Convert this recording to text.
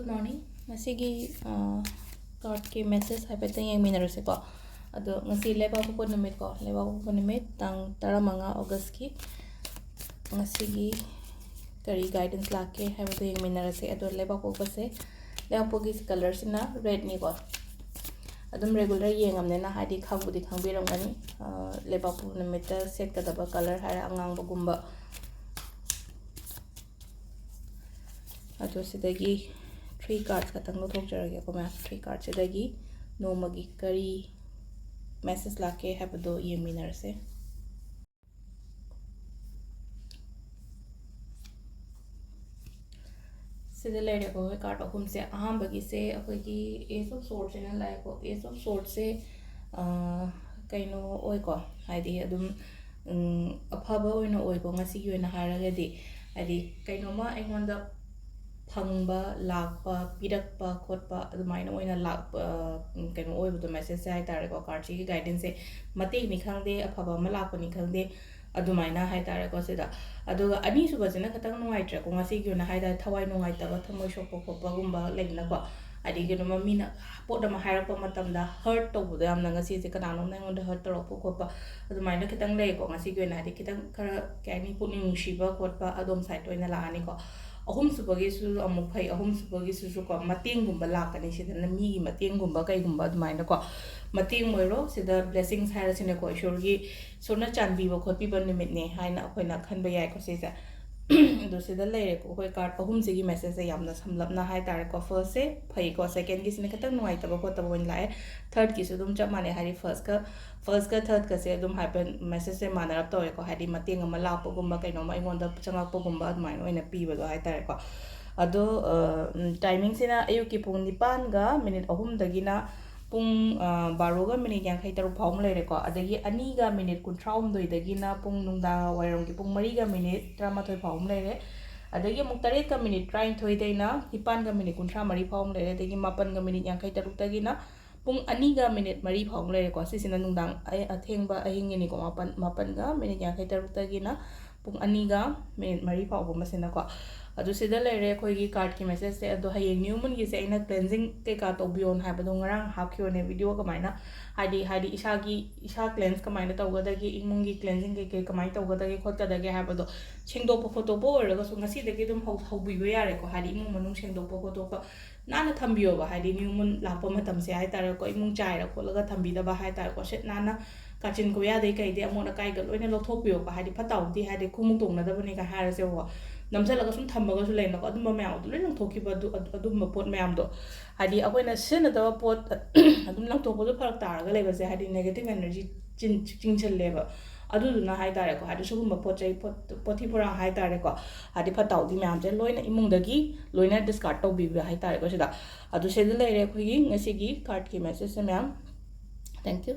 Good morning. Ngasigi card ki message haipeta yengminarase ko. Ado ngasi Lebaupokpo numit ko. Lebaupokpo numit tang 15 August ki ngasigi kari guidance lake haipeta yengminarase. Ado Lebaupokpo se Lebaupokki color sina red ni ko. Adum regular yengamne na hadi khangbudi khangbiramgani Lebaupokpo numit set kadaba color hara angangbagumba. Ado sidagi 3 cards katang lotokjarage ko ma 3 cards sidagi nomagi kari message lake habado yengminarase. Sida lere ko card ahum se ahambagi se akoigi Ace of Swords ina lai ko Ace of Swords se kaino oi ko haidi adum afaba oina oi ko ngasi gi oina haragadi haidi kaino ma aingonda phangba lakpa pirakpa khotpa adumaina oina lakpa kaino oibudo message hai tare ko card chi guidance se mate ni khangde afaba ma lakpa ni khangde adumaina hai tare ko sida aduga ani subasina khatang nungai tra ko ngasi gi oina hai da thawai nungai taba thamoi sokpa khotpa gumba leina ko adi gino mamina poda ma hairapa matamda hurt tobudo yamna ngasi se kanano na ngonda hurt torokpa khotpa adumaina khitang lei ko ngasi gi oina adi khitang khara kaini putning nungsiba khotpa adom side oina laani ko ahum subagi su amuk phai ahum subagi su ko mateng gumba lakani sidana mi gi mateng gumba kai gumba adumaina ko mateng moiro sida blessings haira sine ko ishorgi sona chanbi ba khotpi ba nimit ne haina akoina khanba yai ko sesa do sida leire ko koi card ahum sigi message yamna samlapna hai tare ko first se phai ko second gi sine khatang nuai taba ko taba win lae third gi su dum chap mane hari first ka third ka se dum happen message se manarap to ko hari mateng ama lakpa gumba kaino ma ingonda changakpa gumba admai oina piba do hai tare ko ado timing sina ayuki pung 9 ga minute ahum dagina pung 12 ga minute yang khai taru phawm leire ko adagi 2 ga minute 39 dagina pung nungda wairam gi pung 3 ga minute 13 phawm leire adagi muk 8 ga minute 33 daina 9 ga minute 33 phawm leire adagi 9 ga minute yang khai taru dagina pung 2 ga minute 3 phawm leire ko sisina nungdang athengba ahingini ko 9 ga minute yang khai taru dagina pung 2 ga minute 3 phawm masina ko adu sida leire khoi gi card ki message se adu hayeng new moon gi se aina cleansing ke ka to bion ha badu ngarang hapkyo ne video kamaina hadi isa cleanse kamaina tawga dagi imung gi cleansing ke kamai tawga dagi khotta dagi ha badu sengdo photo bo oraga so ngasi dagi dum haubi bo yare ko hadi imung manung sengdo photo ko nana thambio ba hadi new moon lakpa matam se hai tar ko imung chai ra kholaga thambi da ba hai tar ko set nana kachin ko ya dei kai de amona kai ga loina lothopio ko hadi phatawdi hadi khumung tong na da bani ka ha ra se wo namsalaga sum thambaga su leina ko adum mayam du lein thokhiba adum pot mayam do hadi akoina sena da pot adum lang thokbo farak taraga leba se hadi negative energy chingchal leba adu na hai tare ko hadi sugum pot chai pothi pura hai tare ko hadi phatawdi mayam je loina imung dagi loina discard to bi hai tare ko sida adu se de leire ko gi ngasi gi card ki message se mayam thank you